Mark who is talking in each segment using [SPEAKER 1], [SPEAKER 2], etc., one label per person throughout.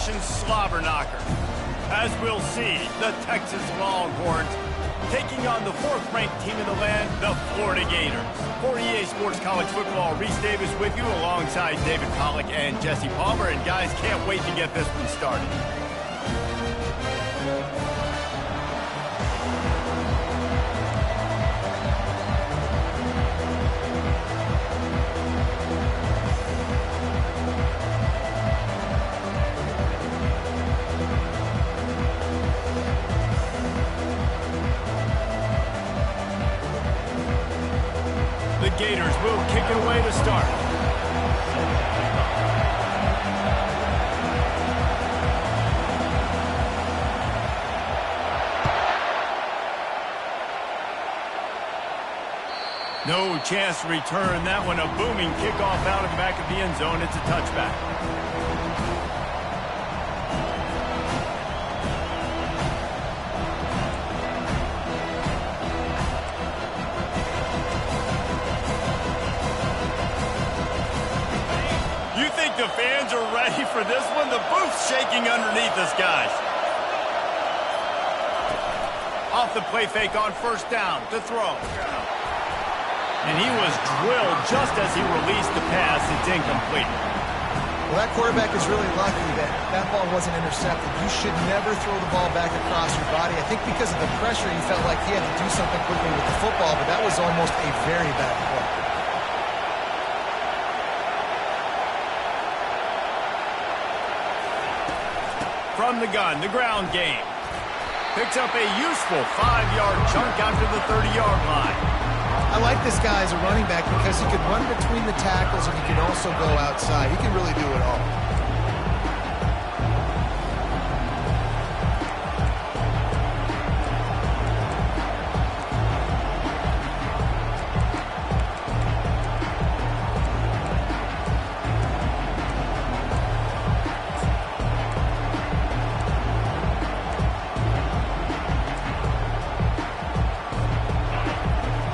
[SPEAKER 1] old-fashioned slobber knocker. As we'll see, the Texas Longhorns taking on the 4th-ranked team in the land, the Florida Gators. For EA Sports College Football, Reese Davis with you alongside David Pollack and Jesse Palmer. And guys, can't wait to get this one started. The Gators will kick it away to start. No chance to return that one. A booming kickoff out of the back of the end zone. It's a touchback. The fans are ready for this one. The booth's shaking underneath us, guys. Off the play fake on first down to throw. And he was drilled just as he released the pass. It's incomplete.
[SPEAKER 2] Well, that quarterback is really lucky that that ball wasn't intercepted. You should never throw the ball back across your body. I think because of the pressure, he felt like he had to do something quickly with the football, but that was almost a very bad play.
[SPEAKER 1] From the gun, the ground game. Picks up a useful 5-yard chunk after the 30-yard line.
[SPEAKER 2] I like this guy as a running back because he can run between the tackles and he can also go outside. He can really do it all.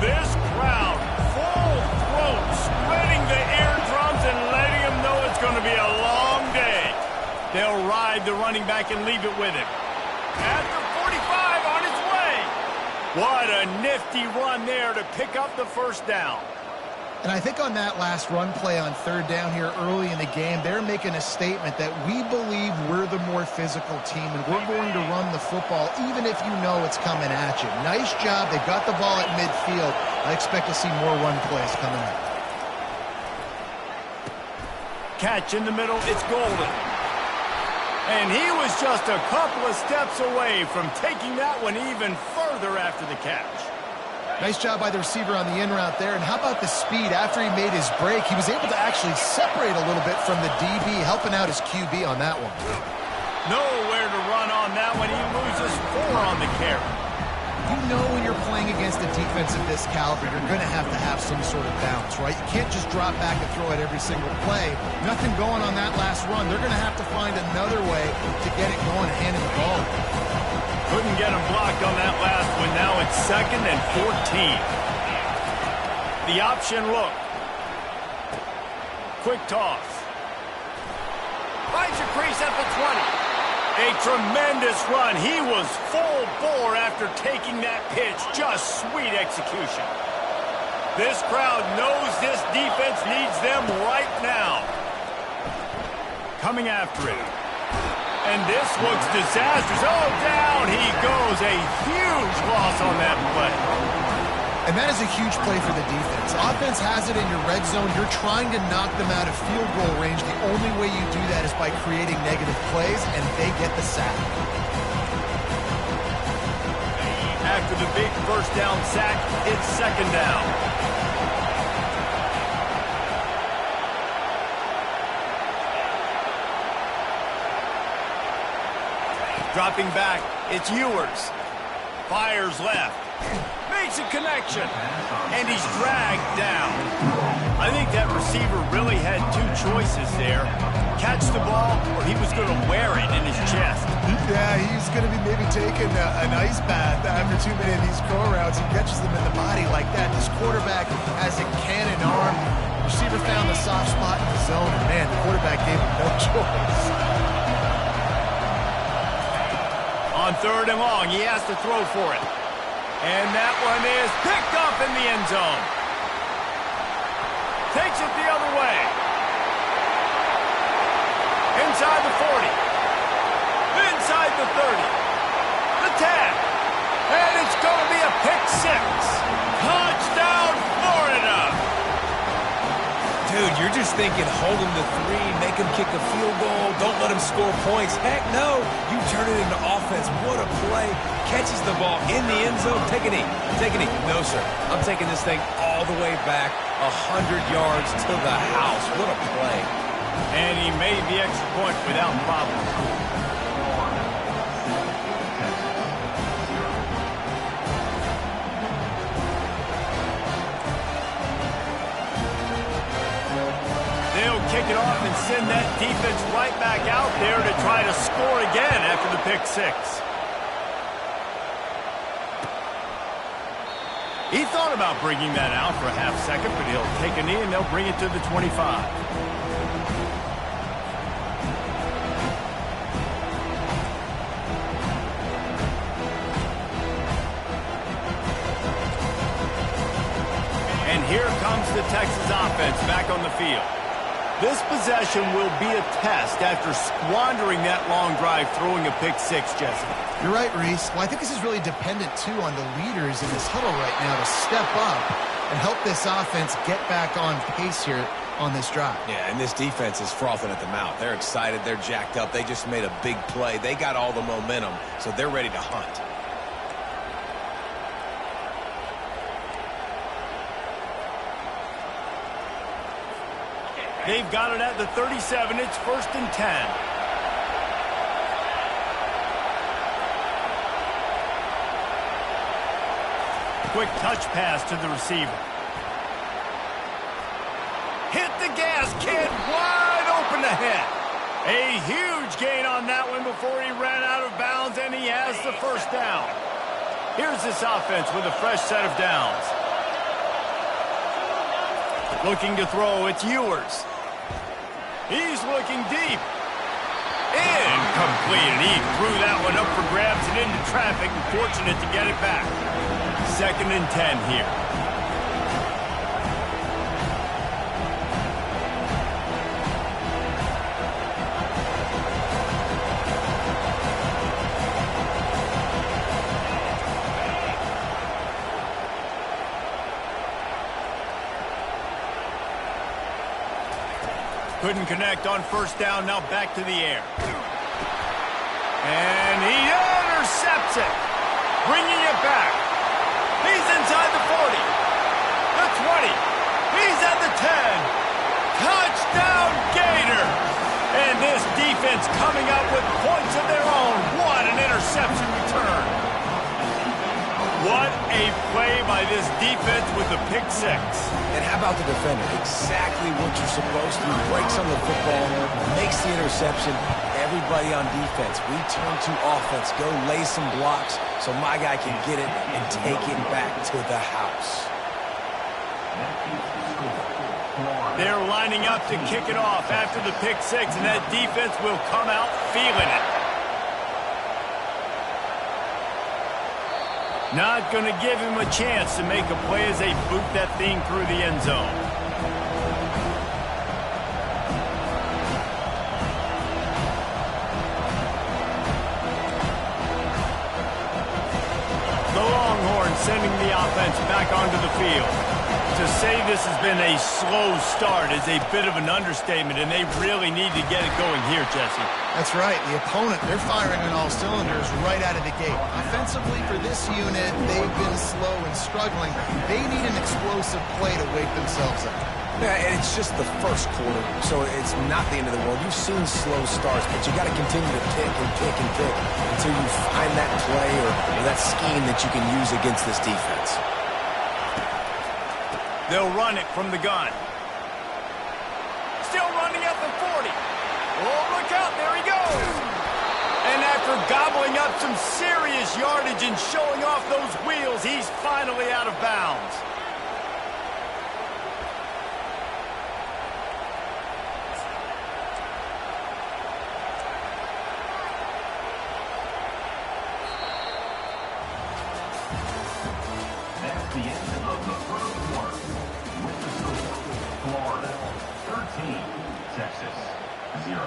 [SPEAKER 1] This crowd, full throat, spreading the eardrums and letting him know it's going to be a long day. They'll ride the running back and leave it with him. After 45 on his way. What a nifty run there to pick up the first down.
[SPEAKER 2] And I think on that last run play on third down here early in the game, they're making a statement that we believe we're the more physical team and we're going to run the football even if you know it's coming at you. Nice job. They've got the ball at midfield. I expect to see more run plays coming up.
[SPEAKER 1] Catch in the middle. It's golden. And he was just a couple of steps away from taking that one even further after the catch.
[SPEAKER 2] Nice job by the receiver on the in route there. And how about the speed after he made his break? He was able to actually separate a little bit from the DB, helping out his QB on that one.
[SPEAKER 1] Nowhere to run on that one. He loses 4 on the carry.
[SPEAKER 2] You know when you're playing against a defense of this caliber, you're going to have some sort of bounce, right? You can't just drop back and throw it every single play. Nothing going on that last run. They're going to have to find another way to get it going and hand him the ball.
[SPEAKER 1] Couldn't get him blocked on that last one. Now it's 2nd and 14. The option look. Quick toss. Finds a crease at the 20. A tremendous run. He was full bore after taking that pitch. Just sweet execution. This crowd knows this defense needs them right now. Coming after it. And this looks disastrous. Oh, down he goes. A huge loss on that play.
[SPEAKER 2] And that is a huge play for the defense. Offense has it in your red zone. You're trying to knock them out of field goal range. The only way you do that is by creating negative plays, and they get the sack.
[SPEAKER 1] After the big first down sack, it's 2nd down. Dropping back, it's Ewers. Fires left. Makes a connection. And he's dragged down. I think that receiver really had 2 choices there. Catch the ball, or he was going to wear it in his chest.
[SPEAKER 2] Yeah, he's going to be maybe taking an ice bath after too many of these go routes. He catches them in the body like that. This quarterback has a cannon arm. Receiver found the soft spot in the zone, and man, the quarterback gave him no choice.
[SPEAKER 1] 3rd and long. He has to throw for it. And that one is picked up in the end zone. Takes it the other way. Inside the 40. Inside the 30. The 10. And it's going to be a pick 6. Touchdown, Florida.
[SPEAKER 3] Dude, you're just thinking, hold him to 3, make him kick a field goal, don't let him score points. Heck no, you turn it into offense. What a play. Catches the ball in the end zone. Take a knee. Take a knee. No, sir. I'm taking this thing all the way back 100 yards to the house. What a play.
[SPEAKER 1] And he made the extra point without problem. Kick it off and send that defense right back out there to try to score again after the pick 6. He thought about bringing that out for a half second, but he'll take a knee and they'll bring it to the 25. And here comes the Texas offense back on the field. This possession will be a test after squandering that long drive throwing a pick 6, Jesse.
[SPEAKER 2] You're right, Reese. Well, I think this is really dependent, too, on the leaders in this huddle right now to step up and help this offense get back on pace here on this drive.
[SPEAKER 3] Yeah, and this defense is frothing at the mouth. They're excited. They're jacked up. They just made a big play. They got all the momentum, so they're ready to hunt.
[SPEAKER 1] They've got it at the 37. It's 1st and 10. Quick touch pass to the receiver. Hit the gas, kid. Wide open ahead. A huge gain on that one before he ran out of bounds, and he has the 1st down. Here's this offense with a fresh set of downs. Looking to throw, it's Ewers. He's looking deep. Incomplete, and he threw that one up for grabs and into traffic, and fortunate to get it back. 2nd and 10 here. Couldn't connect on 1st down, now back to the air. And he intercepts it, bringing it back. He's inside the 40, the 20, he's at the 10. Touchdown, Gator! And this defense coming up with points of their own. What an interception return. What a play by this defense with the pick 6.
[SPEAKER 3] And how about the defender? Exactly what you're supposed to do. Breaks on the football, makes the interception. Everybody on defense, we turn to offense. Go lay some blocks so my guy can get it and take it back to the house.
[SPEAKER 1] They're lining up to kick it off after the pick 6, and that defense will come out feeling it. Not going to give him a chance to make a play as they boot that thing through the end zone. The Longhorns sending the offense back onto the field. To say this has been a slow start is a bit of an understatement, and they really need to get it going here, Jesse.
[SPEAKER 2] That's right. The opponent, they're firing on all cylinders right out of the gate. Offensively, for this unit, they've been slow and struggling. They need an explosive play to wake themselves up.
[SPEAKER 3] Yeah, and it's just the 1st quarter, so it's not the end of the world. You've seen slow starts, but you got to continue to pick and pick and pick until you find that play or that scheme that you can use against this defense.
[SPEAKER 1] They'll run it from the gun. Still running at the 40. Oh, look out, there he goes. And after gobbling up some serious yardage and showing off those wheels, he's finally out of bounds.
[SPEAKER 4] the end of the first quarter. With the score, Florida 13, Texas 0.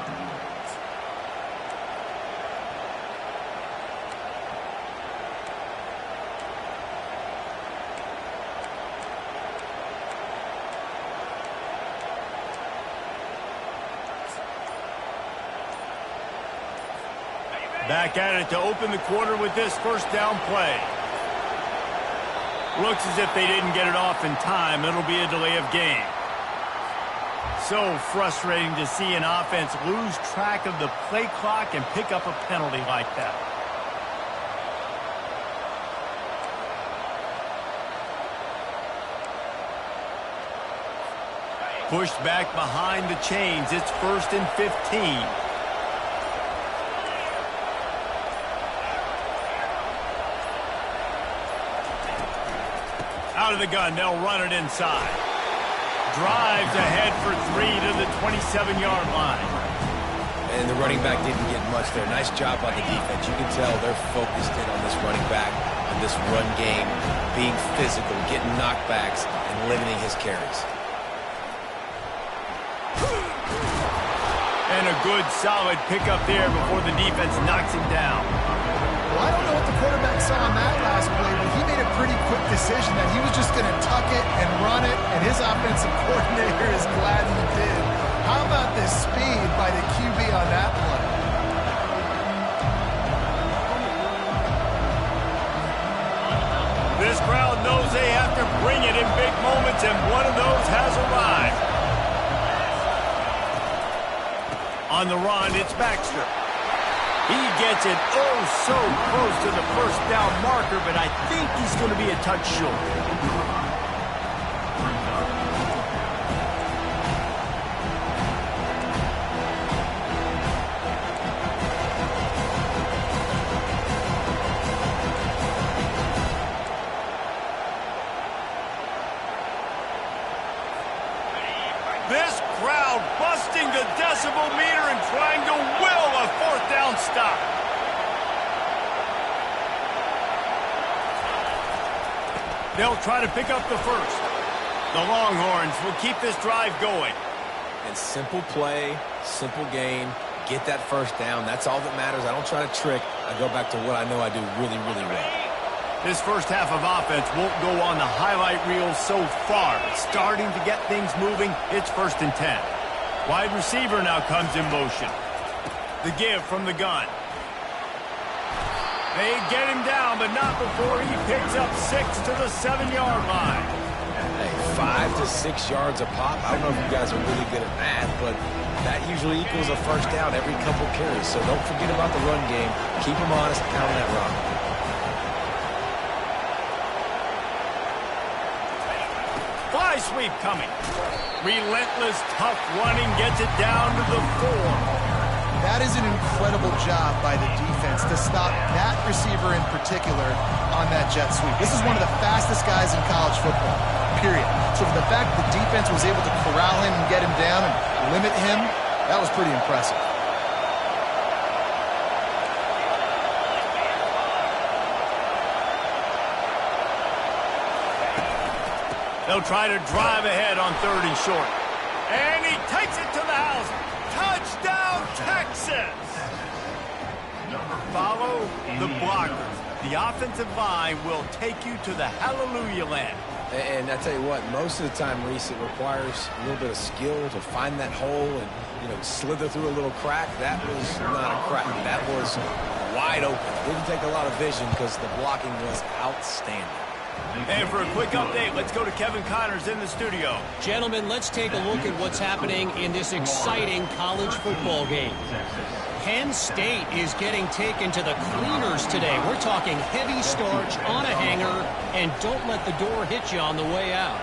[SPEAKER 1] Back at it to open the quarter with this first down play. Looks as if they didn't get it off in time. It'll be a delay of game. So frustrating to see an offense lose track of the play clock and pick up a penalty like that. Pushed back behind the chains. It's 1st and 15. Out of the gun, they'll run it inside. Drives ahead for 3 to the 27-yard line.
[SPEAKER 3] And the running back didn't get much there. Nice job by the defense. You can tell they're focused in on this running back, on this run game, being physical, getting knockbacks, and limiting his carries.
[SPEAKER 1] And a good, solid pickup there before the defense knocks him down.
[SPEAKER 2] Well, I don't know what the quarterback saw on that last play, but he made a pretty quick decision that he was just going to tuck it and run it, and his offensive coordinator is glad he did. How about the speed by the QB on that play?
[SPEAKER 1] This crowd knows they have to bring it in big moments, and one of those has arrived. On the run, it's Baxter. He gets it oh so close to the first down marker, but I think he's going to be a touch short. This crowd busting the decibel meter and trying to will a 4th down stop. They'll try to pick up the first. The Longhorns will keep this drive going.
[SPEAKER 3] And simple play, simple game, get that first down. That's all that matters. I don't try to trick. I go back to what I know I do really, really well.
[SPEAKER 1] This first half of offense won't go on the highlight reel so far, but starting to get things moving, it's 1st and 10. Wide receiver now comes in motion. The give from the gun. They get him down, but not before he picks up 6 to the 7-yard line.
[SPEAKER 3] Hey, 5 to 6 yards a pop. I don't know if you guys are really good at math, but that usually equals a first down every couple carries. So don't forget about the run game. Keep them honest, pound that rock.
[SPEAKER 1] Fly sweep coming. Relentless, tough running gets it down to the 4.
[SPEAKER 2] That is an incredible job by the defense to stop that receiver in particular on that jet sweep. This is one of the fastest guys in college football, period. So for the fact the defense was able to corral him and get him down and limit him, that was pretty impressive.
[SPEAKER 1] They'll try to drive ahead on 3rd and short. And he takes it to the house. Touchdown, Texas! Follow the blockers. The offensive line will take you to the hallelujah land.
[SPEAKER 3] And I tell you what, most of the time, Reese, it requires a little bit of skill to find that hole and, slither through a little crack. That was not a crack. That was wide open. Didn't take a lot of vision because the blocking was outstanding.
[SPEAKER 1] And for a quick update, let's go to Kevin Connors in the studio.
[SPEAKER 5] Gentlemen, let's take a look at what's happening in this exciting college football game. Penn State is getting taken to the cleaners today. We're talking heavy starch on a hanger, and don't let the door hit you on the way out.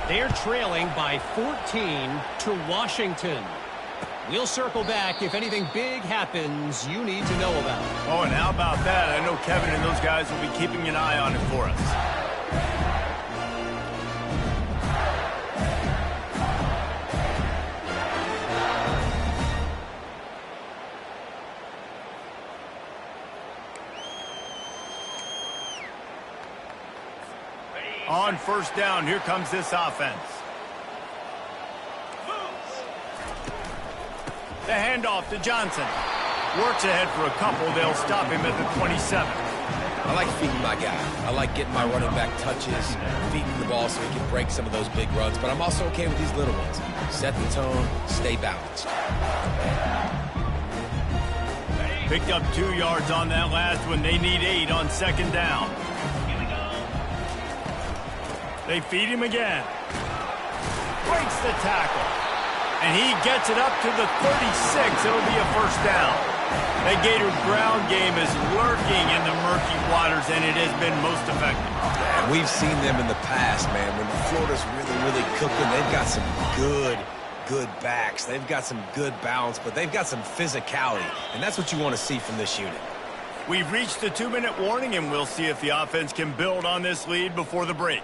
[SPEAKER 5] They're trailing by 14 to Washington. We'll circle back if anything big happens you need to know about.
[SPEAKER 1] Oh, and how about that? I know Kevin and those guys will be keeping an eye on it for us. On first down, here comes this offense. The handoff to Johnson. Works ahead for a couple. They'll stop him at the 27.
[SPEAKER 3] I like feeding my guy. I like getting my running back touches, feeding the ball so he can break some of those big runs. But I'm also okay with these little ones. Set the tone, stay balanced.
[SPEAKER 1] Picked up 2 yards on that last one. They need 8 on second down. They feed him again. Breaks the tackle. And he gets it up to the 36. It'll be a first down. That Gators ground game is lurking in the murky waters, and it has been most effective.
[SPEAKER 3] And we've seen them in the past, man. When Florida's really cooking, they've got some good backs. They've got some good balance, but they've got some physicality, and that's what you want to see from this unit.
[SPEAKER 1] We've reached the 2-minute warning, and we'll see if the offense can build on this lead before the break.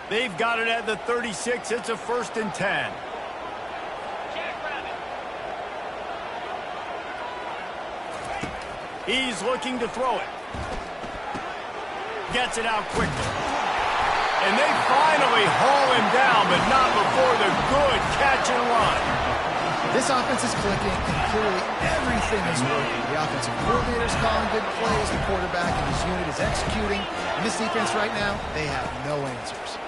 [SPEAKER 1] They've got it at the 36. It's a 1st and 10. He's looking to throw it. Gets it out quickly. And they finally haul him down, but not before the good catch and run.
[SPEAKER 2] This offense is clicking, and clearly everything is working. The offensive coordinator is calling good plays. The quarterback and his unit is executing. And this defense right now, they have no answers.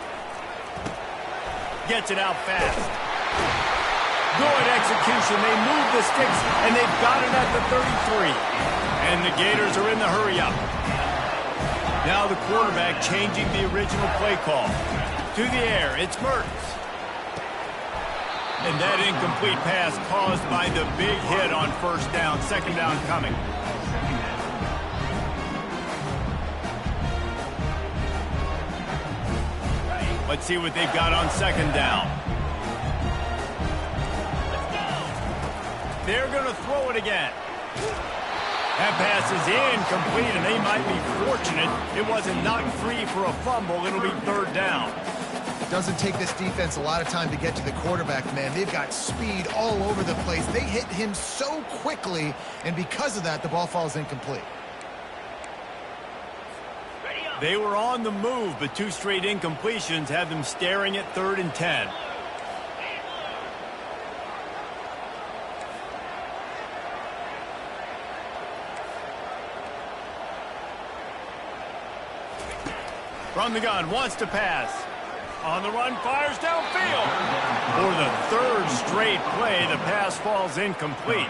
[SPEAKER 1] Gets it out fast. Good execution. They move the sticks, and they've got it at the 33. And the Gators are in the hurry-up. Now the quarterback changing the original play call. To the air, it's Mertz. And that incomplete pass caused by the big hit on first down. Second down coming. Let's see what they've got on second down. They're going to throw it again. That pass is incomplete, and they might be fortunate it wasn't knocked free for a fumble. It'll be third down.
[SPEAKER 2] It doesn't take this defense a lot of time to get to the quarterback, man. They've got speed all over the place. They hit him so quickly, and because of that, the ball falls incomplete.
[SPEAKER 1] They were on the move, but 2 straight incompletions have them staring at 3rd and 10. From the gun, wants to pass. On the run, fires downfield. For the 3rd straight play, the pass falls incomplete.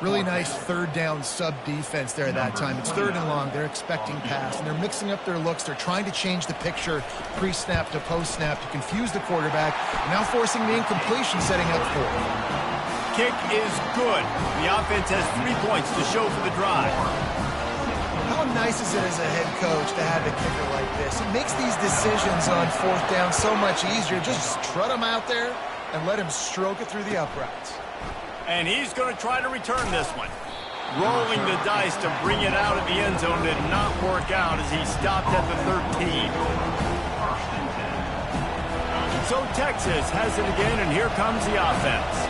[SPEAKER 2] Really nice third down sub defense there that time. It's 3rd and long. They're expecting pass, and they're mixing up their looks. They're trying to change the picture pre-snap to post-snap to confuse the quarterback, and now forcing the incompletion, setting up 4th.
[SPEAKER 1] Kick is good. The offense has 3 points to show for the drive.
[SPEAKER 2] How nice is it as a head coach to have a kicker like this? It makes these decisions on 4th down so much easier. Just trot him out there and let him stroke it through the uprights.
[SPEAKER 1] And he's going to try to return this one. Rolling the dice to bring it out of the end zone did not work out as he stopped at the 13. So Texas has it again, and here comes the offense.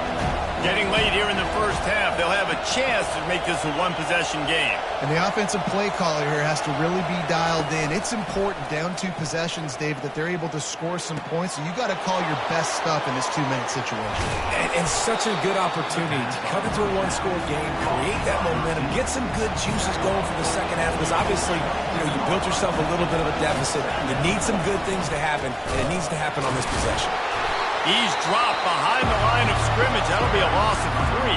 [SPEAKER 1] Getting late here in the first half, they'll have a chance to make this a one-possession game.
[SPEAKER 2] And the offensive play caller here has to really be dialed in. It's important, down 2 possessions, David, that they're able to score some points. So you got to call your best stuff in this 2-minute situation.
[SPEAKER 3] And such a good opportunity to cut into a 1-score game, create that momentum, get some good juices going for the second half. Because obviously, you built yourself a little bit of a deficit. You need some good things to happen, and it needs to happen on this possession.
[SPEAKER 1] He's dropped behind the line of scrimmage. That'll be a loss of 3.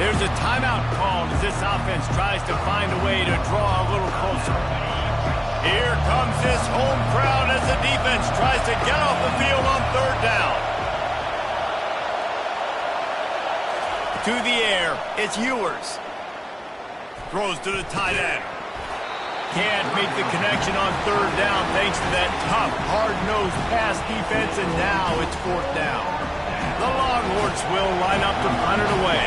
[SPEAKER 1] There's a timeout called as this offense tries to find a way to draw a little closer. Here comes this home crowd as the defense tries to get off the field on 3rd down. To the air, it's Ewers. Throws to the tight end. Can't make the connection on 3rd down thanks to that tough, hard-nosed pass defense, and now it's 4th down. The Longhorns will line up to punt it away.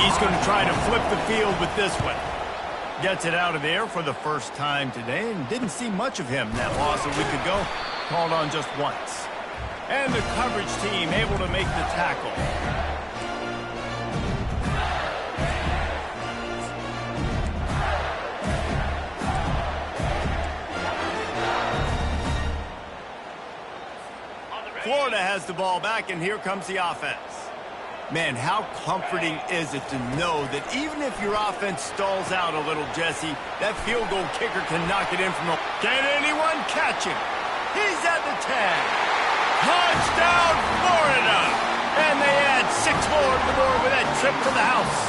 [SPEAKER 1] He's going to try to flip the field with this one. Gets it out of there for the first time today, and didn't see much of him that loss a week ago. Called on just once. And the coverage team able to make the tackle. Florida has the ball back, and here comes the offense. Man, how comforting is it to know that even if your offense stalls out a little, Jesse, that field goal kicker can knock it in from the... Can anyone catch him? He's at the 10. Touchdown, Florida! And they add 6 more to the board with that trip to the house.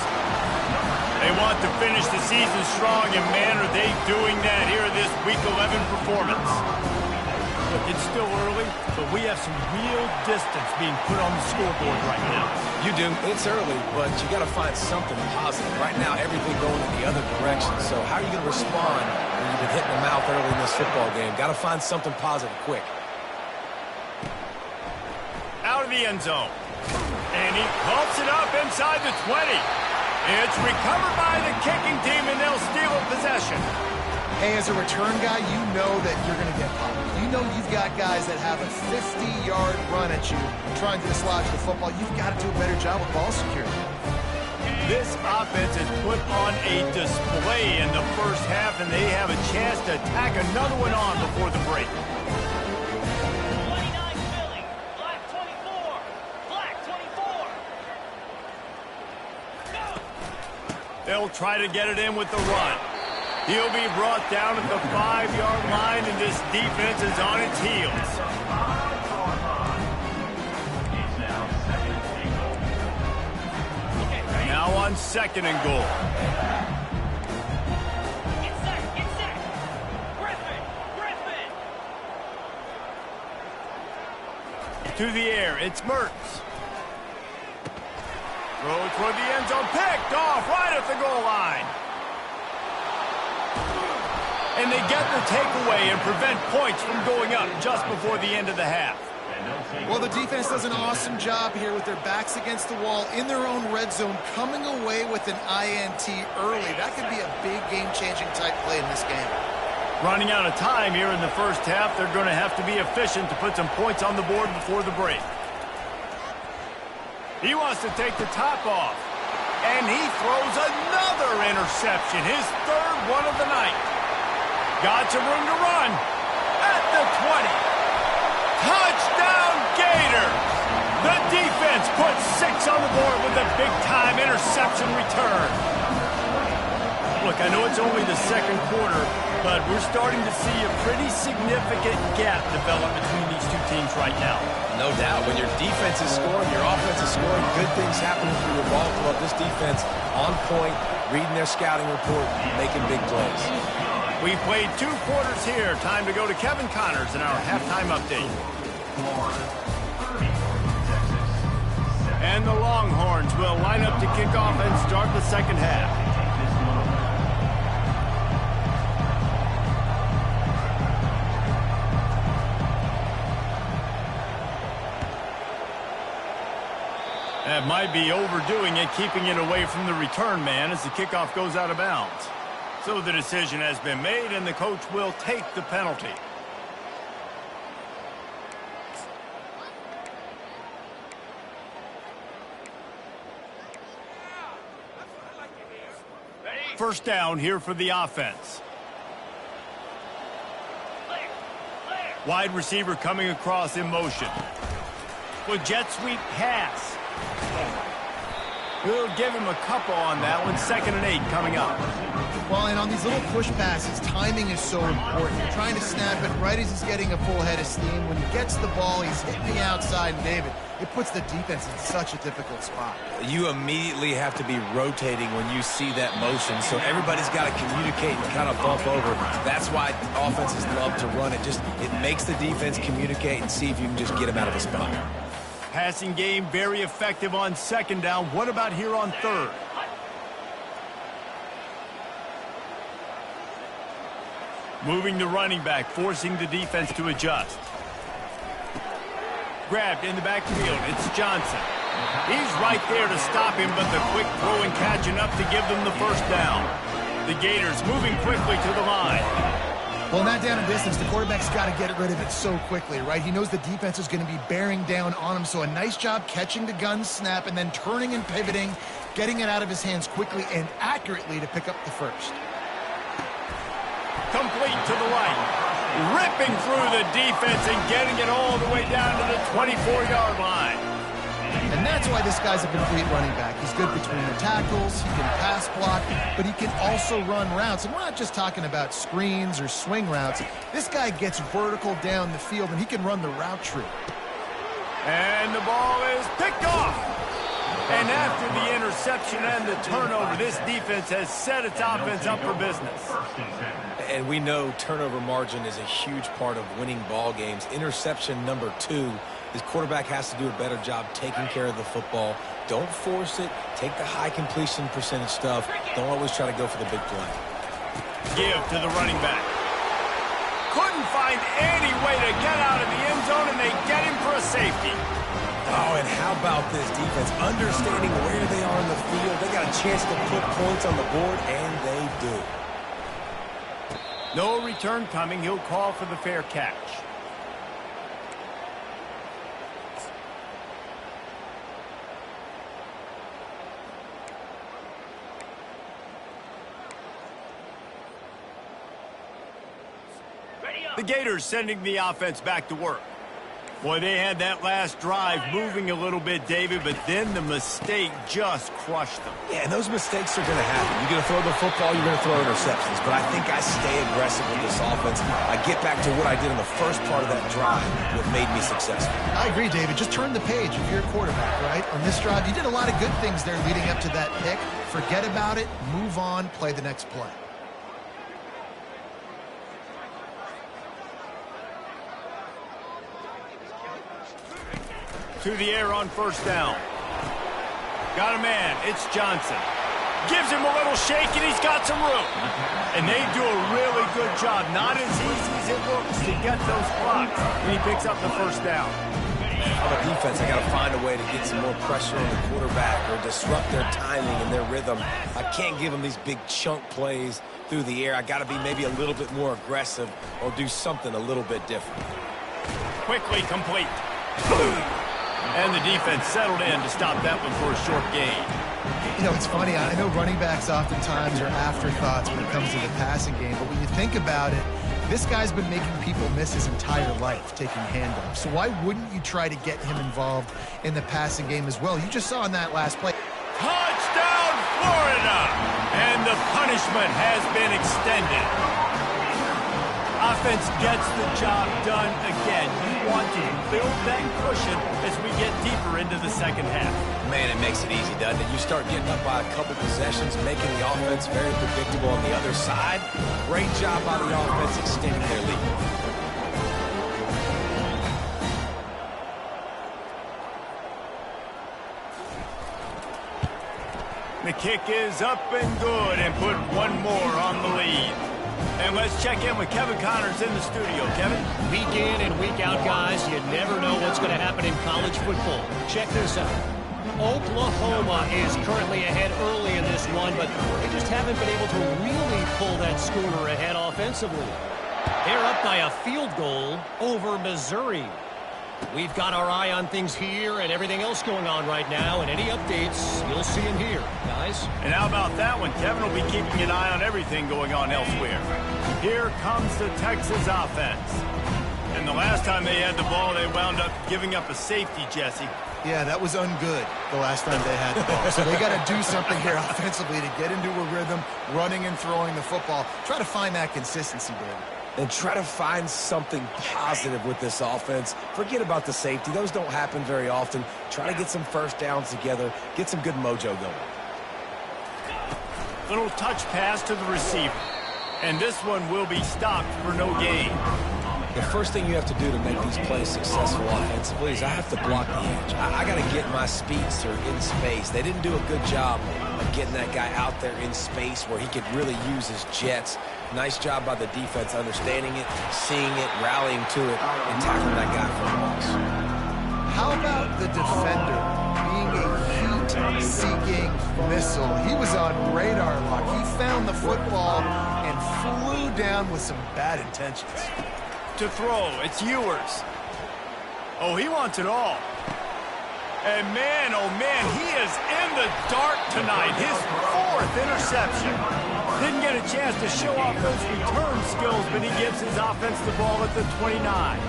[SPEAKER 1] They want to finish the season strong, and man, are they doing that here in this Week 11 performance. Look, it's still early, but we have some real distance being put on the scoreboard right now.
[SPEAKER 3] You do. It's early, but you got to find something positive. Right now, everything going in the other direction. So how are you going to respond when you've been hitting the mouth early in this football game? Got to find something positive quick.
[SPEAKER 1] Out of the end zone. And he pumps it up inside the 20. It's recovered by the kicking team, and they'll steal a possession.
[SPEAKER 2] Hey, as a return guy, you know that you're going to get popped. You know you've got guys that have a 50-yard run at you trying to dislodge the football. You've got to do a better job with ball security.
[SPEAKER 1] This offense has put on a display in the first half, and they have a chance to tack another one on before the break.
[SPEAKER 6] 29 Philly, black 24, black 24. Go!
[SPEAKER 1] They'll try to get it in with the run. He'll be brought down at the 5-yard line, and this defense is on its heels. Now on 2nd and goal.
[SPEAKER 6] Get set. Griffin.
[SPEAKER 1] To the air, it's Mertz. Throw toward the end zone, picked off right at the goal line. And they get the takeaway and prevent points from going up just before the end of the half.
[SPEAKER 2] Well, the defense does an awesome job here with their backs against the wall in their own red zone, coming away with an INT early. That could be a big game-changing type play in this game.
[SPEAKER 1] Running out of time here in the first half, they're going to have to be efficient to put some points on the board before the break. He wants to take the top off. And he throws another interception, his 3rd one of the night. Got some room to run at the 20. Touchdown, Gators! The defense puts 6 on the board with a big-time interception return. Look, I know it's only the 2nd quarter, but we're starting to see a pretty significant gap develop between these two teams right now.
[SPEAKER 3] No doubt. When your defense is scoring, your offense is scoring, good things happen for your ball club. This defense on point, reading their scouting report, making big plays.
[SPEAKER 1] We've played 2 quarters here. Time to go to Kevin Connors in our halftime update. And the Longhorns will line up to kick off and start the 2nd half. That might be overdoing it, keeping it away from the return man as the kickoff goes out of bounds. So the decision has been made, and the coach will take the penalty. First down here for the offense. Wide receiver coming across in motion. With jet sweep pass. We'll give him a couple on that one. 2nd and 8 coming up.
[SPEAKER 2] Well, and on these little push passes, timing is so important. You're trying to snap it right as he's getting a full head of steam. When he gets the ball, he's hitting the outside, and David, it puts the defense in such a difficult spot.
[SPEAKER 3] You immediately have to be rotating when you see that motion, so everybody's got to communicate and kind of bump over. That's why offenses love to run it. It makes the defense communicate and see if you can just get him out of a spot.
[SPEAKER 1] Passing game very effective on 2nd down. What about here on 3rd? Moving the running back, forcing the defense to adjust. Grabbed in the backfield. It's Johnson. He's right there to stop him, but the quick throw and catch enough to give them the first down. The Gators moving quickly to the line.
[SPEAKER 2] Well, in that down and distance, the quarterback's got to get rid of it so quickly, right? He knows the defense is going to be bearing down on him, so a nice job catching the gun snap and then turning and pivoting, getting it out of his hands quickly and accurately to pick up the first.
[SPEAKER 1] Complete to the right. ripping through the defense and getting it all the way down to the 24-yard line.
[SPEAKER 2] And that's why this guy's a complete running back. He's good between the tackles, he can pass block, but he can also run routes. And we're not just talking about screens or swing routes. This guy gets vertical down the field, and he can run the route tree.
[SPEAKER 1] And the ball is picked off. And after the interception and the turnover, this defense has set its offense up for business.
[SPEAKER 3] And we know turnover margin is a huge part of winning ball games. Interception number 2. His quarterback has to do a better job taking care of the football. Don't force it. Take the high completion percentage stuff. Don't always try to go for the big play.
[SPEAKER 1] Give to the running back. Couldn't find any way to get out of the end zone, and they get him for a safety.
[SPEAKER 3] Oh, and how about this defense? Understanding where they are in the field. They got a chance to put points on the board, and they do.
[SPEAKER 1] No return coming. He'll call for the fair catch. The Gators sending the offense back to work. Boy, they had that last drive moving a little bit, David, but then the mistake just crushed them.
[SPEAKER 3] Yeah, and those mistakes are going to happen. You're going to throw the football, you're going to throw interceptions. But I think I stay aggressive with this offense. I get back to what I did in the first part of that drive, what made me successful.
[SPEAKER 2] I agree, David. Just turn the page if you're a quarterback, right? On this drive, you did a lot of good things there leading up to that pick. Forget about it, move on, play the next play.
[SPEAKER 1] To the air on first down. Got a man. It's Johnson. Gives him a little shake, and he's got some room. And they do a really good job. Not as easy as it looks to get those blocks when he picks up the first down.
[SPEAKER 3] On the defense, I got to find a way to get some more pressure on the quarterback or disrupt their timing and their rhythm. I can't give them these big chunk plays through the air. I got to be maybe a little bit more aggressive or do something a little bit different.
[SPEAKER 1] Quickly complete. And the defense settled in to stop that one for a short gain.
[SPEAKER 2] You know, it's funny. I know running backs oftentimes are afterthoughts when it comes to the passing game, but when you think about it, this guy's been making people miss his entire life taking handoffs. So why wouldn't you try to get him involved in the passing game as well? You just saw in that last play.
[SPEAKER 1] Touchdown, Florida! And the punishment has been extended. Offense gets the job done again. You want to build that cushion as we get deeper into the second half.
[SPEAKER 3] Man, it makes it easy, doesn't it? You start getting up by a couple possessions, making the offense very predictable on the other side. Great job by the offense extending their lead.
[SPEAKER 1] The kick is up and good and put one more on the lead. And let's check in with Kevin Connors in the studio. Kevin?
[SPEAKER 5] Week in and week out, guys, you never know what's going to happen in college football. Check this out. Oklahoma is currently ahead early in this one, but they just haven't been able to really pull that schooner ahead offensively. They're up by a field goal over Missouri. We've got our eye on things here and everything else going on right now, and any updates, you'll see them here, guys.
[SPEAKER 1] And how about that one? Kevin will be keeping an eye on everything going on elsewhere. Here comes the Texas offense. And the last time they had the ball, they wound up giving up a safety, Jesse.
[SPEAKER 2] Yeah, that was ungood the last time they had the ball. So they got to do something here offensively to get into a rhythm, running and throwing the football. Try to find that consistency, David.
[SPEAKER 3] And try to find something positive with this offense. Forget about the safety. Those don't happen very often. Try to get some first downs together. Get some good mojo going.
[SPEAKER 1] Little touch pass to the receiver. And this one will be stopped for no gain.
[SPEAKER 3] The first thing you have to do to make these plays successful offensively is I have to block the edge. I got to get my speedster in space. They didn't do a good job of getting that guy out there in space where he could really use his jets. Nice job by the defense understanding it, seeing it, rallying to it, and tackling that guy for a loss.
[SPEAKER 2] How about the defender being a heat-seeking missile? He was on radar lock. He found the football and flew down with some bad intentions.
[SPEAKER 1] To throw, it's Ewers. Oh, he wants it all. And man, oh man, he is in the dark tonight. His 4th interception. Didn't get a chance to show off those return skills, but he gives his offense the ball at the 29.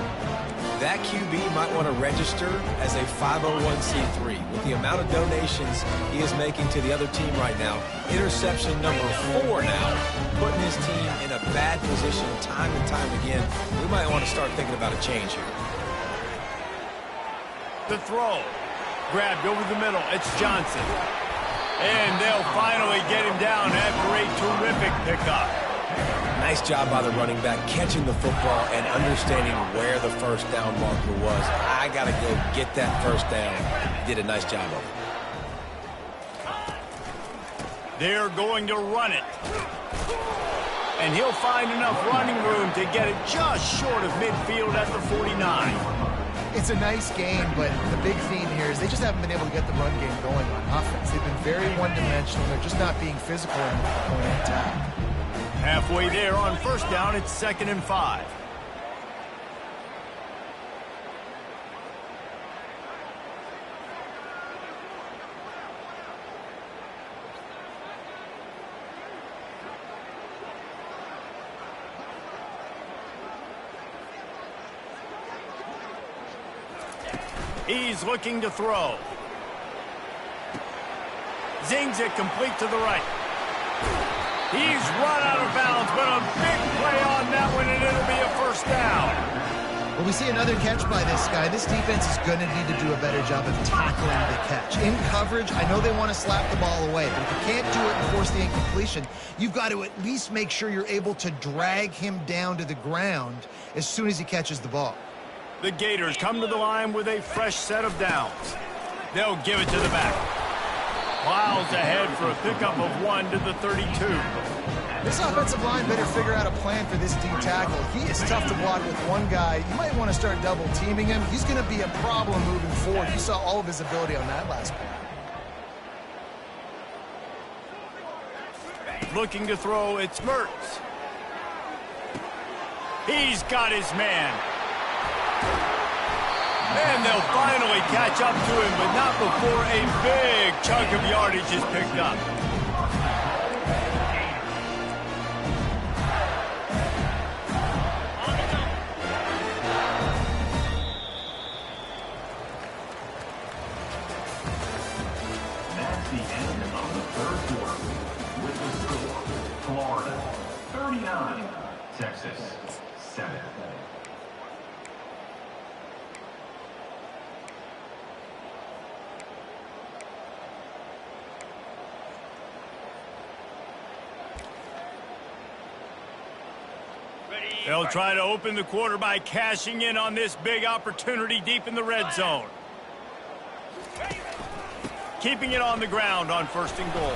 [SPEAKER 3] That QB might want to register as a 501c3. With the amount of donations he is making to the other team right now, interception number 4 now, putting his team in a bad position time and time again. We might want to start thinking about a change here.
[SPEAKER 1] The throw. Grabbed over the middle. It's Johnson. And they'll finally get him down after a terrific pickup.
[SPEAKER 3] Nice job by the running back catching the football and understanding where the first down marker was. I got to go get that first down. He did a nice job of it.
[SPEAKER 1] They're going to run it. And he'll find enough running room to get it just short of midfield at the 49.
[SPEAKER 2] It's a nice game, but the big theme here is they just haven't been able to get the run game going on offense. They've been very one-dimensional. They're just not being physical enough when they attack.
[SPEAKER 1] Halfway there on first down, it's 2nd and 5. He's looking to throw. Zings it complete to the right. He's run out of bounds, but a big play on that one, and it'll be a first down.
[SPEAKER 2] Well, we see another catch by this guy. This defense is going to need to do a better job of tackling the catch. In coverage, I know they want to slap the ball away, but if you can't do it and force the incompletion, you've got to at least make sure you're able to drag him down to the ground as soon as he catches the ball.
[SPEAKER 1] The Gators come to the line with a fresh set of downs. They'll give it to the back. Miles ahead for a pickup of 1 to the 32.
[SPEAKER 2] This offensive line better figure out a plan for this D tackle. He is tough to block with one guy. You might want to start double teaming him. He's going to be a problem moving forward. You saw all of his ability on that last play.
[SPEAKER 1] Looking to throw, it's Mertz. He's got his man. And they'll finally catch up to him, but not before a big chunk of yardage is picked up.
[SPEAKER 4] That's the end of the third quarter. With the score, Florida 39, Texas 7.
[SPEAKER 1] They'll try to open the quarter by cashing in on this big opportunity deep in the red zone. Keeping it on the ground on 1st and goal.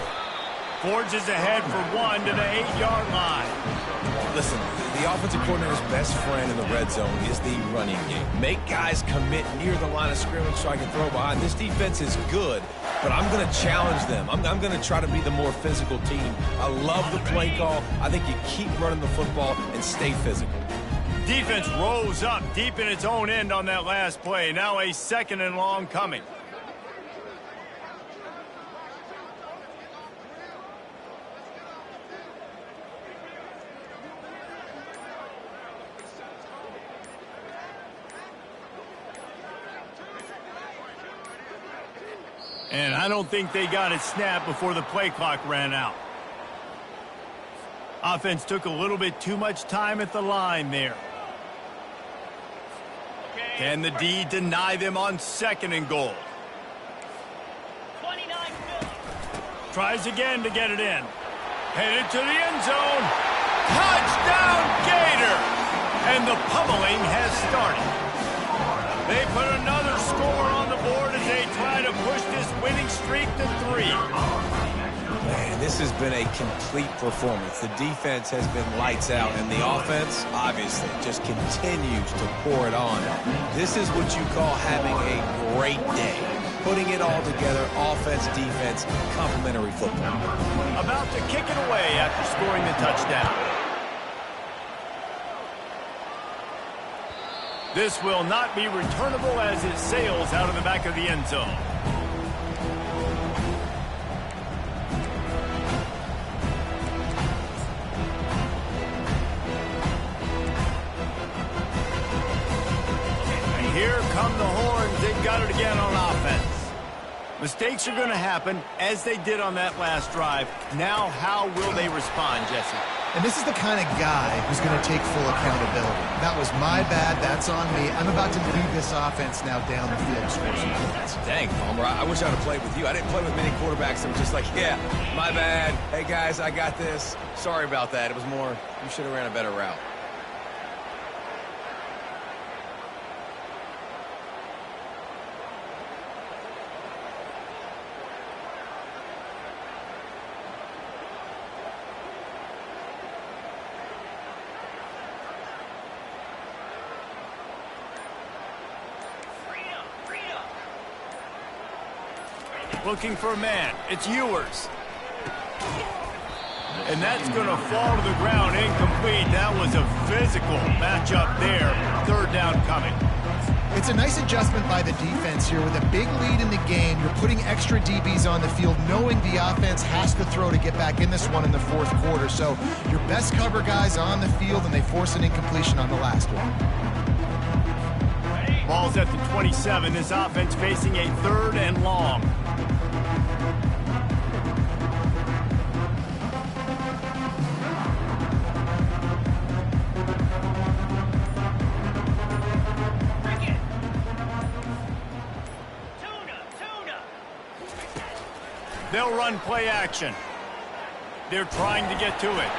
[SPEAKER 1] Forges ahead for 1 to the 8-yard line.
[SPEAKER 3] Listen, the offensive coordinator's best friend in the red zone is the running game. Make guys commit near the line of scrimmage so I can throw behind. This defense is good, but I'm going to challenge them. I'm going to try to be the more physical team. I love the play call. I think you keep running the football and stay physical.
[SPEAKER 1] Defense rose up deep in its own end on that last play. Now a 2nd and long coming. And I don't think they got it snapped before the play clock ran out. Offense took a little bit too much time at the line there. Can the D deny them on 2nd and goal?
[SPEAKER 6] 29 Philly.
[SPEAKER 1] Tries again to get it in. Headed to the end zone. Touchdown, Gator! And the pummeling has started. They put another score on the board as they try to push this winning streak to 3.
[SPEAKER 3] Man, this has been a complete performance. The defense has been lights out, and the offense, obviously, just continues to pour it on. This is what you call having a great day. Putting it all together, offense, defense, complementary football.
[SPEAKER 1] About to kick it away after scoring the touchdown. This will not be returnable as it sails out of the back of the end zone. Here come the horns. They've got it again on offense. Mistakes are going to happen, as they did on that last drive. Now, how will they respond, Jesse?
[SPEAKER 2] And this is the kind of guy who's going to take full accountability. That was my bad. That's on me. I'm about to lead this offense now down the field to score some points.
[SPEAKER 3] Dang, Palmer, I wish I'd have played with you. I didn't play with many quarterbacks that were just like, yeah, my bad. Hey, guys, I got this. Sorry about that. It was more, you should have ran a better route.
[SPEAKER 1] Looking for a man. It's Ewers. And that's going to fall to the ground incomplete. That was a physical matchup there. Third down coming.
[SPEAKER 2] It's a nice adjustment by the defense here. With a big lead in the game, you're putting extra DBs on the field, knowing the offense has to throw to get back in this one in the fourth quarter. So your best cover guys on the field, and they force an incompletion on the last one.
[SPEAKER 1] Ball's at the 27. This offense facing a third and long. They'll run play action. They're trying to get to it.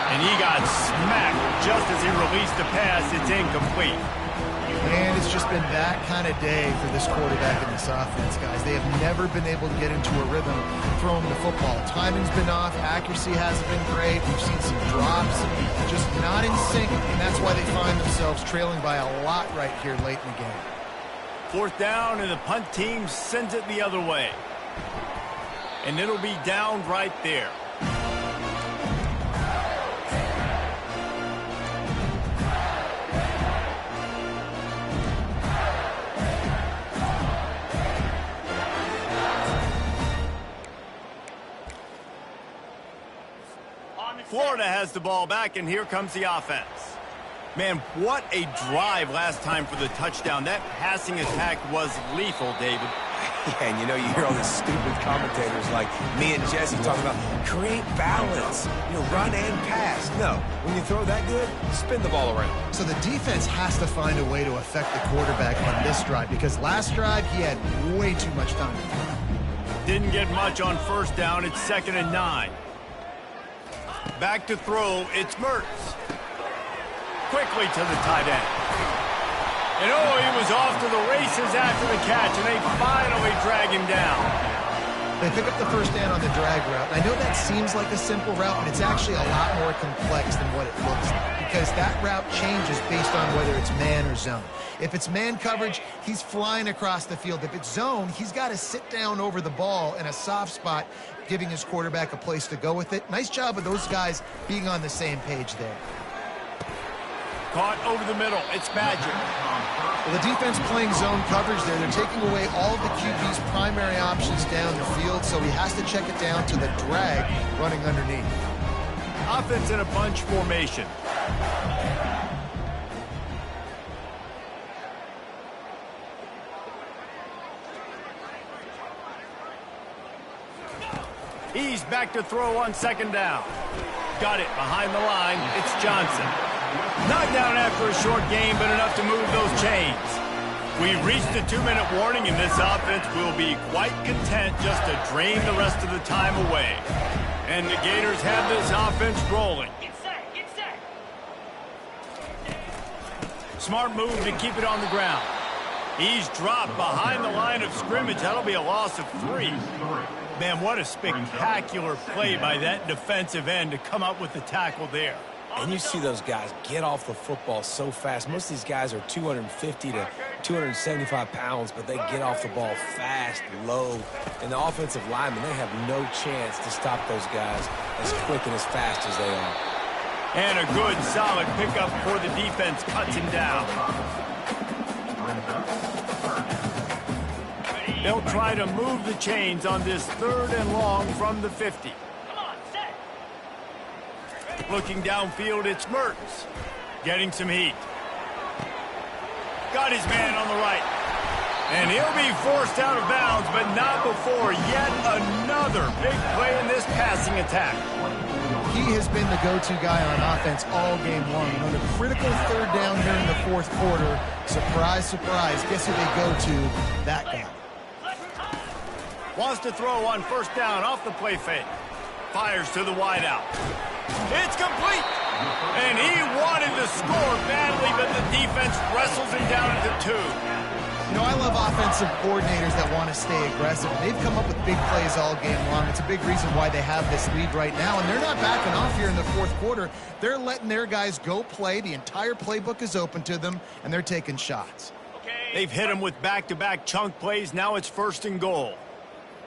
[SPEAKER 1] And he got smacked just as he released the pass. It's incomplete.
[SPEAKER 2] And it's just been that kind of day for this quarterback in this offense, guys. They have never been able to get into a rhythm throwing the football. Timing's been off. Accuracy hasn't been great. We've seen some drops, just not in sync. And that's why they find themselves trailing by a lot right here late in the game.
[SPEAKER 1] Fourth down, and the punt team sends it the other way. And it'll be down right there. Florida has the ball back, and here comes the offense. Man, what a drive last time for the touchdown. That passing attack was lethal, David.
[SPEAKER 3] Yeah, and you know, you hear all these stupid commentators like me and Jesse talking about create balance, run and pass. No, when you throw that good, spin the ball around.
[SPEAKER 2] So the defense has to find a way to affect the quarterback on this drive, because last drive he had way too much time to throw.
[SPEAKER 1] Didn't get much on first down. It's 2nd and 9. Back to throw. It's Mertz. Quickly to the tight end. And oh, he was off to the races after the catch, and they finally drag him down.
[SPEAKER 2] They pick up the first down on the drag route. I know that seems like a simple route, but it's actually a lot more complex than what it looks like, because that route changes based on whether it's man or zone. If it's man coverage, he's flying across the field. If it's zone, he's got to sit down over the ball in a soft spot, giving his quarterback a place to go with it. Nice job of those guys being on the same page there.
[SPEAKER 1] Caught over the middle. It's Badger.
[SPEAKER 2] Well, the defense playing zone coverage there. They're taking away all of the QB's primary options down the field, so he has to check it down to the drag running underneath.
[SPEAKER 1] Offense in a bunch formation. He's back to throw on 2nd down. Got it behind the line. It's Johnson. Knocked down after a short game, but enough to move those chains. We've reached the 2-minute warning, and this offense will be quite content just to drain the rest of the time away. And the Gators have this offense rolling.
[SPEAKER 6] Get set, get set.
[SPEAKER 1] Smart move to keep it on the ground. He's dropped behind the line of scrimmage. That'll be a loss of 3. Man, what a spectacular play by that defensive end to come up with the tackle there.
[SPEAKER 3] And you see those guys get off the football so fast. Most of these guys are 250 to 275 pounds, but they get off the ball fast, low. And the offensive linemen, they have no chance to stop those guys as quick and as fast as they are.
[SPEAKER 1] And a good, solid pickup for the defense. Cuts him down. They'll try to move the chains on this 3rd and long from the 50. Looking downfield, it's Mertz. Getting some heat. Got his man on the right. And he'll be forced out of bounds, but not before yet another big play in this passing attack.
[SPEAKER 2] He has been the go-to guy on offense all game long. On a critical third down here in the fourth quarter, surprise, surprise, guess who they go to? That guy.
[SPEAKER 1] Wants to throw on first down off the play fake. Fires to the wideout. It's complete. And he wanted to score badly, but the defense wrestles him down at the 2.
[SPEAKER 2] You know, I love offensive coordinators that want to stay aggressive. They've come up with big plays all game long. It's a big reason why they have this lead right now, and they're not backing off here in the fourth quarter. They're letting their guys go play. The entire playbook is open to them, and they're taking shots.
[SPEAKER 1] They've hit him with back-to-back chunk plays. Now it's 1st and goal.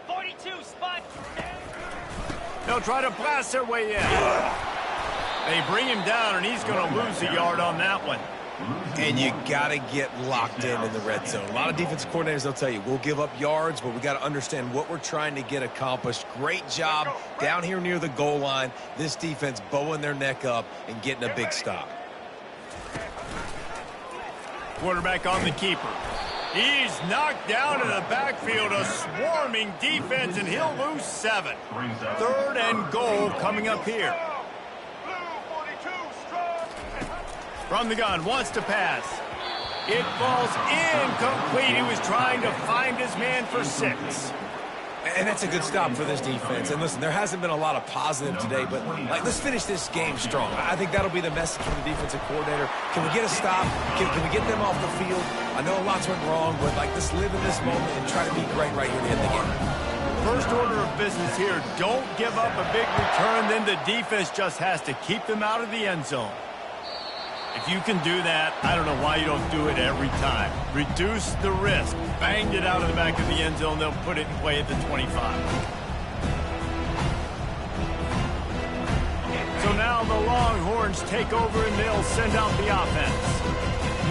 [SPEAKER 6] 42 spot.
[SPEAKER 1] They'll try to blast their way in. They bring him down, and he's going to lose a yard on that one.
[SPEAKER 3] And you got to get locked in the red zone. A lot of defensive coordinators, they'll tell you, we'll give up yards, but we got to understand what we're trying to get accomplished. Great job down here near the goal line. This defense bowing their neck up and getting a big stop.
[SPEAKER 1] Quarterback on the keeper. He's knocked down in the backfield, a swarming defense, and he'll lose 7. 3rd and goal coming up here. From the gun, wants to pass. It falls incomplete. He was trying to find his man for 6.
[SPEAKER 3] And that's a good stop for this defense. And listen, there hasn't been a lot of positive today, but let's finish this game strong. I think that'll be the message from the defensive coordinator. Can we get a stop? Can we get them off the field? I know lots went wrong, but let's live in this moment and try to be great right here to end the game.
[SPEAKER 1] First order of business here, don't give up a big return, then the defense just has to keep them out of the end zone. If you can do that, I don't know why you don't do it every time. Reduce the risk. Banged it out of the back of the end zone. They'll put it in play at the 25. So now the Longhorns take over and they'll send out the offense.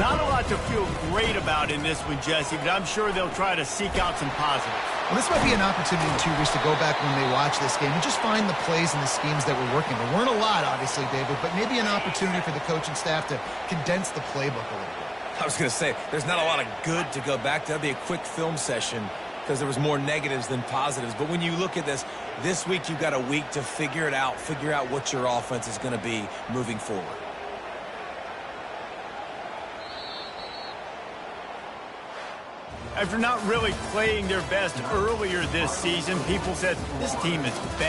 [SPEAKER 1] Not a lot to feel great about in this one, Jesse, but I'm sure they'll try to seek out some positives.
[SPEAKER 2] Well, this might be an opportunity, too, Rich, to go back when they watch this game and just find the plays and the schemes that were working. There weren't a lot, obviously, David, but maybe an opportunity for the coaching staff to condense the playbook a little bit.
[SPEAKER 3] I was going to say, there's not a lot of good to go back to. That'd be a quick film session because there was more negatives than positives. But when you look at this week you've got a week to figure it out, figure out what your offense is going to be moving forward.
[SPEAKER 1] After not really playing their best earlier this season, people said this team is bad.